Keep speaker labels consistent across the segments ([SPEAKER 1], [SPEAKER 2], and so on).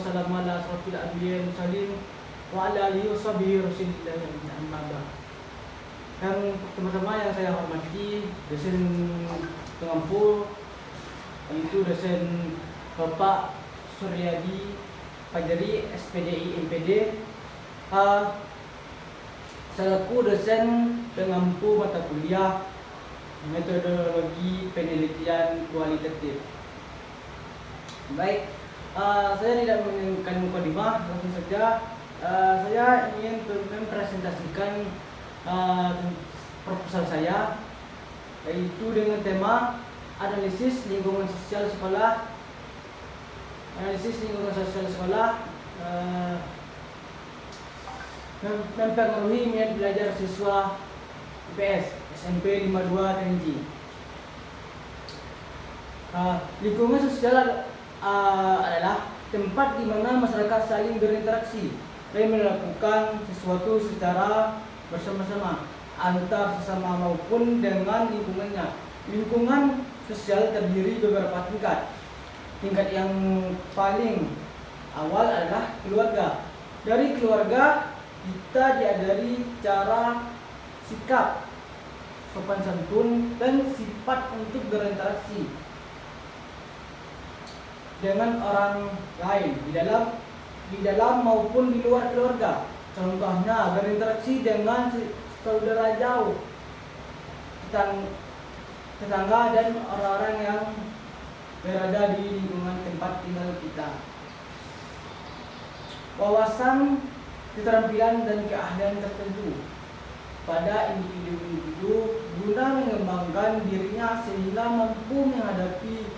[SPEAKER 1] wassalamu ala asrofil anbiya wal mursalin wa ala alihi washabihi rasulillah amma ba'd. Yang pertama yang saya hormati dosen pengampu, yaitu dosen Bapak Suryadi Fajri SPDI MPD, selaku dosen pengampu mata kuliah metodologi penelitian kualitatif. Baik, saya tidak menginginkan mukadimah, langsung saja saya ingin mempresentasikan proposal saya, yaitu dengan tema analisis lingkungan sosial sekolah. Mempengaruhi minat belajar siswa IPS SMP 52 Kerinci. Lingkungan sosial adalah tempat di mana masyarakat saling berinteraksi dan melakukan sesuatu secara bersama-sama antar sesama maupun dengan lingkungannya. Lingkungan sosial terdiri beberapa tingkat. Tingkat yang paling awal adalah keluarga. Dari keluarga kita diajari cara, sikap, sopan santun, dan sifat untuk berinteraksi dengan orang lain di dalam maupun di luar keluarga. Contohnya berinteraksi dengan saudara jauh, tetangga, dan orang-orang yang berada di lingkungan tempat tinggal kita. Wawasan, keterampilan, dan keahlian tertentu pada individu guna mengembangkan dirinya sehingga mampu menghadapi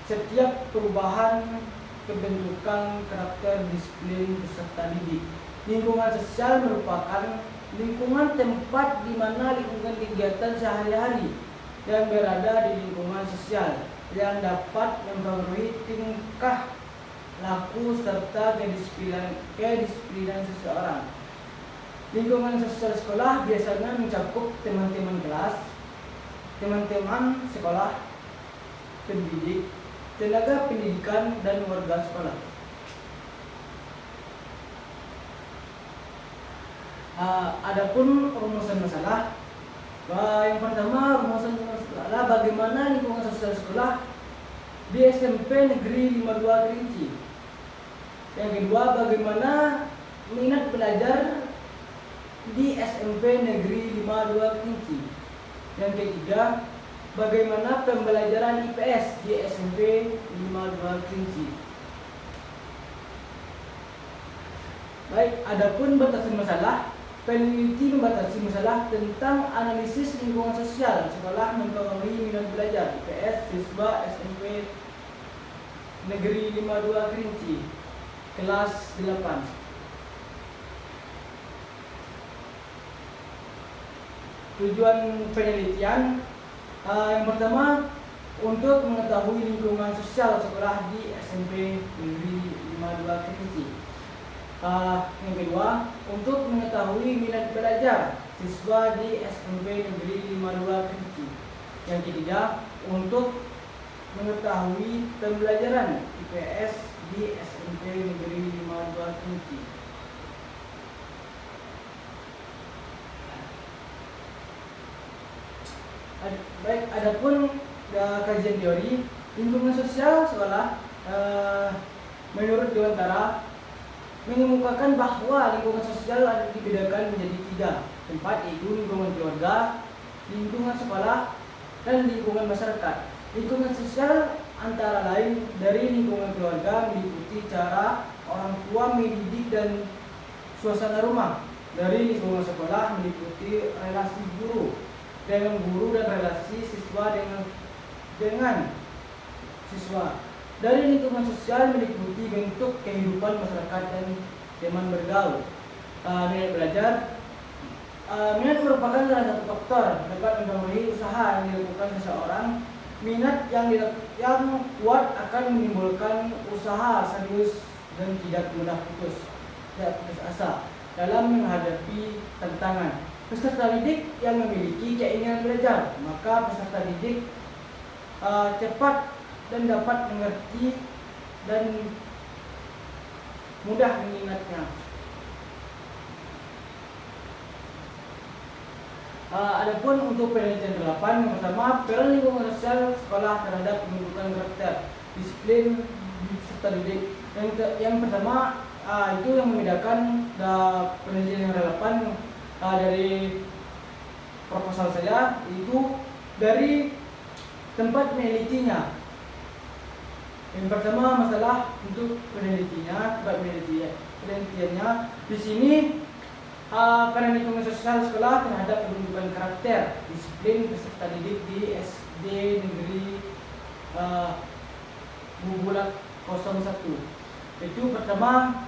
[SPEAKER 1] setiap perubahan kebentukan karakter, disiplin, peserta didik. Lingkungan sosial merupakan lingkungan tempat di mana lingkungan kegiatan sehari-hari yang berada di lingkungan sosial yang dapat mempengaruhi tingkah laku serta kedisiplinan seseorang. Lingkungan sosial sekolah biasanya mencakup teman-teman kelas, teman-teman sekolah, pendidik, tenaga pendidikan, dan warga sekolah. Adapun rumusan masalah, yang pertama rumusan masalah bagaimana lingkungan sosial sekolah di SMP Negeri 52 Kerinci. Yang kedua, bagaimana minat belajar di SMP Negeri 52 Kerinci. Yang ketiga, bagaimana pembelajaran IPS di SMP 52 Kerinci. Baik, adapun batasan masalah, peneliti membatasi masalah tentang analisis lingkungan sosial sekolah mempengaruhi minat belajar IPS siswa SMP Negeri 52 Kerinci kelas 8. Tujuan penelitian, yang pertama, untuk mengetahui lingkungan sosial sekolah di SMP Negeri 52 Kerinci. Yang kedua, untuk mengetahui minat belajar siswa di SMP Negeri 52 Kerinci. Yang ketiga, untuk mengetahui pembelajaran IPS di SMP Negeri 52 Kerinci. Baik, adapun kajian teori lingkungan sosial sekolah, menurut Dewantara mengemukakan bahwa lingkungan sosial ada dibedakan menjadi 3 tempat, yaitu lingkungan keluarga, lingkungan sekolah, dan lingkungan masyarakat. Lingkungan sosial antara lain dari lingkungan keluarga meliputi cara orang tua mendidik dan suasana rumah. Dari lingkungan sekolah meliputi relasi guru dengan guru dan relasi siswa dengan siswa. Dari lingkungan sosial meliputi bentuk kehidupan masyarakat dan teman bergaul. Minat belajar, minat merupakan salah satu faktor dapat mempengaruhi usaha yang dilakukan seseorang. Minat yang kuat akan menimbulkan usaha serius dan tidak mudah putus asa dalam menghadapi tantangan. Peserta didik yang memiliki keinginan belajar, maka peserta didik cepat dan dapat mengerti dan mudah mengingatnya. Adapun untuk penelitian ke-8, yang pertama, peran lingkungan sosial sekolah terhadap pembentukan karakter, disiplin, serta didik. Yang pertama, itu yang membedakan penelitian yang relevan dari proposal saya, itu dari tempat penelitinya. Yang pertama, masalah untuk penelitiannya, tempat penelitiannya. Di sini peran lingkungan sosial sekolah terhadap pembentukan karakter, disiplin, peserta didik di SD Negeri Bubulat 01. Itu pertama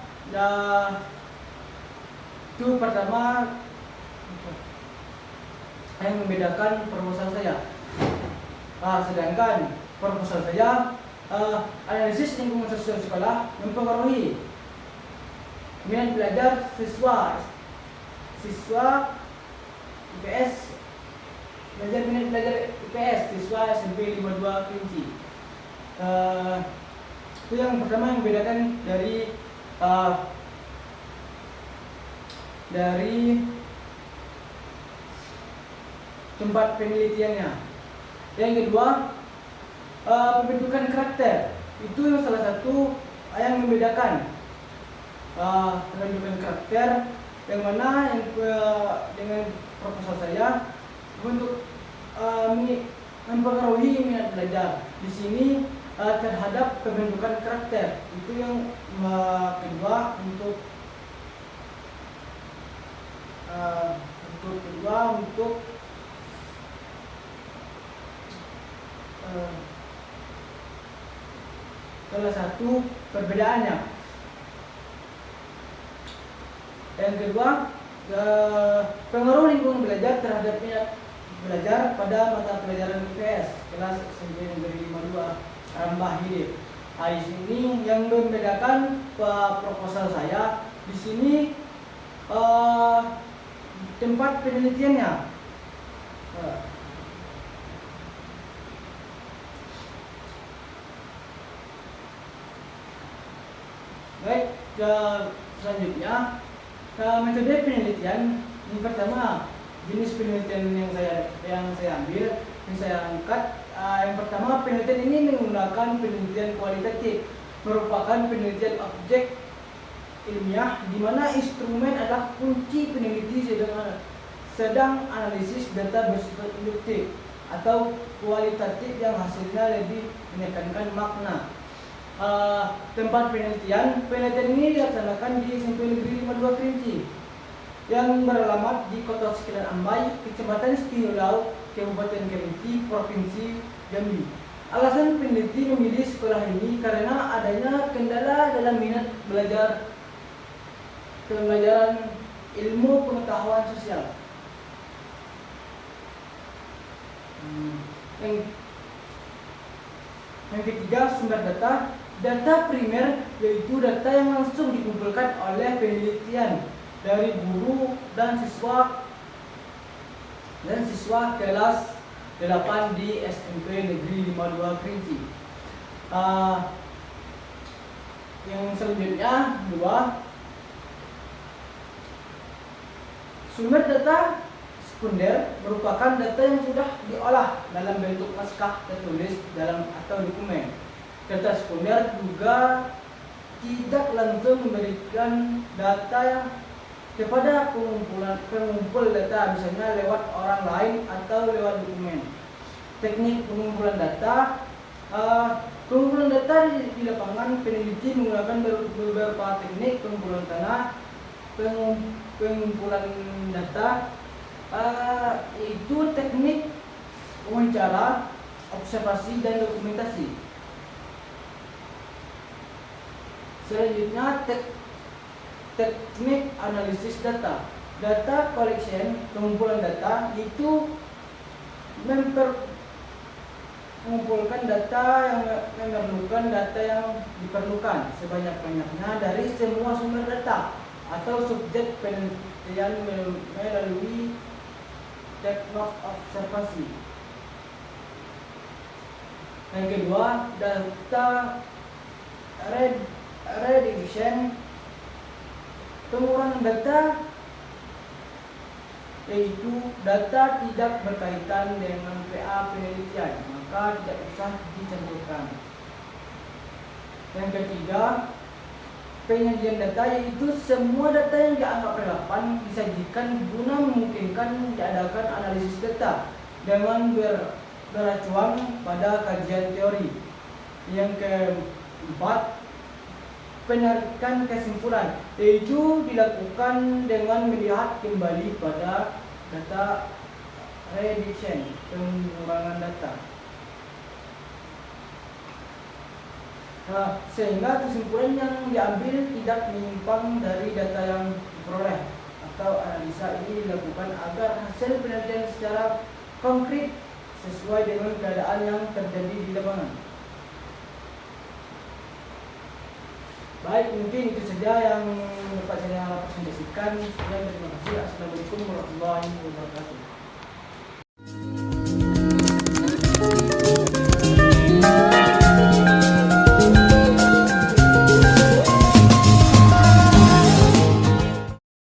[SPEAKER 1] yang membedakan proposal saya. Sedangkan proposal saya, analisis lingkungan sosial sekolah mempengaruhi minat belajar siswa IPS, minat belajar IPS siswa SMP 52 Kerinci. Itu yang pertama yang membedakan dari tempat penelitiannya. Yang kedua, pembentukan karakter. Itu yang salah satu yang membedakan pembentukan karakter, yang mana dengan proposal saya untuk mempengaruhi minat belajar. Di sini terhadap pembentukan karakter. Itu yang kedua untuk salah satu perbedaannya. Yang kedua, pengaruh lingkungan belajar terhadap minat belajar pada mata pelajaran IPS kelas SMP Negeri 52 Rambah Hilir. Di sini yang membedakan proposal saya, di sini tempat penelitiannya. Baik, selanjutnya metode penelitian. Yang pertama, jenis penelitian yang saya ambil, yang saya angkat. Yang pertama, penelitian ini menggunakan penelitian kualitatif, merupakan penelitian objek ilmiah di mana instrumen adalah kunci peneliti, sedang analisis data bersifat induktif atau kualitatif yang hasilnya lebih menekankan makna. Tempat penelitian ini dilaksanakan di SMP Negeri 52 Kerinci yang beralamat di Kota Sekilan Ambai, Kecamatan Setiulau, Kabupaten Kerinci, Provinsi Jambi. Alasan peneliti memilih sekolah ini karena adanya kendala dalam minat belajar pembelajaran ilmu pengetahuan sosial. Yang ketiga, sumber data. Data primer yaitu data yang langsung dikumpulkan oleh penelitian dari guru dan siswa kelas 8 di SMP Negeri 52 Kerinci. Yang selanjutnya, 2, sumber data sekunder merupakan data yang sudah diolah dalam bentuk naskah tertulis atau dokumen. Data sekunder juga tidak langsung memberikan data yang kepada pengumpul data, misalnya lewat orang lain atau lewat dokumen. Teknik pengumpulan data. Pengumpulan data di lapangan, peneliti menggunakan beberapa teknik pengumpulan pengumpulan data, yaitu teknik wawancara, observasi, dan dokumentasi. Selanjutnya, teknik analisis data. Data collection, pengumpulan data, itu mengumpulkan data yang diperlukan sebanyak-banyaknya dari semua sumber data atau subjek penelitian melalui teknik observasi. Yang kedua, data redivision, pengurangan data, yaitu data tidak berkaitan dengan PA penelitian, maka tidak usah dicantumkan. Yang ketiga, penyajian data, yaitu semua data yang dianggap relevan disajikan guna memungkinkan diadakan analisis data dengan beracuan pada kajian teori. Yang keempat, penarikan kesimpulan, yaitu dilakukan dengan melihat kembali pada data reduction, pengurangan data. Nah, sehingga kesimpulan yang diambil tidak menyimpang dari data yang diperoleh, atau analisa ini dilakukan agar hasil penelitian secara konkret sesuai dengan keadaan yang terjadi di lapangan. Baik, mungkin itu saja yang dapat saya presentasikan. Sekian, terima kasih. Assalamualaikum warahmatullahi wabarakatuh.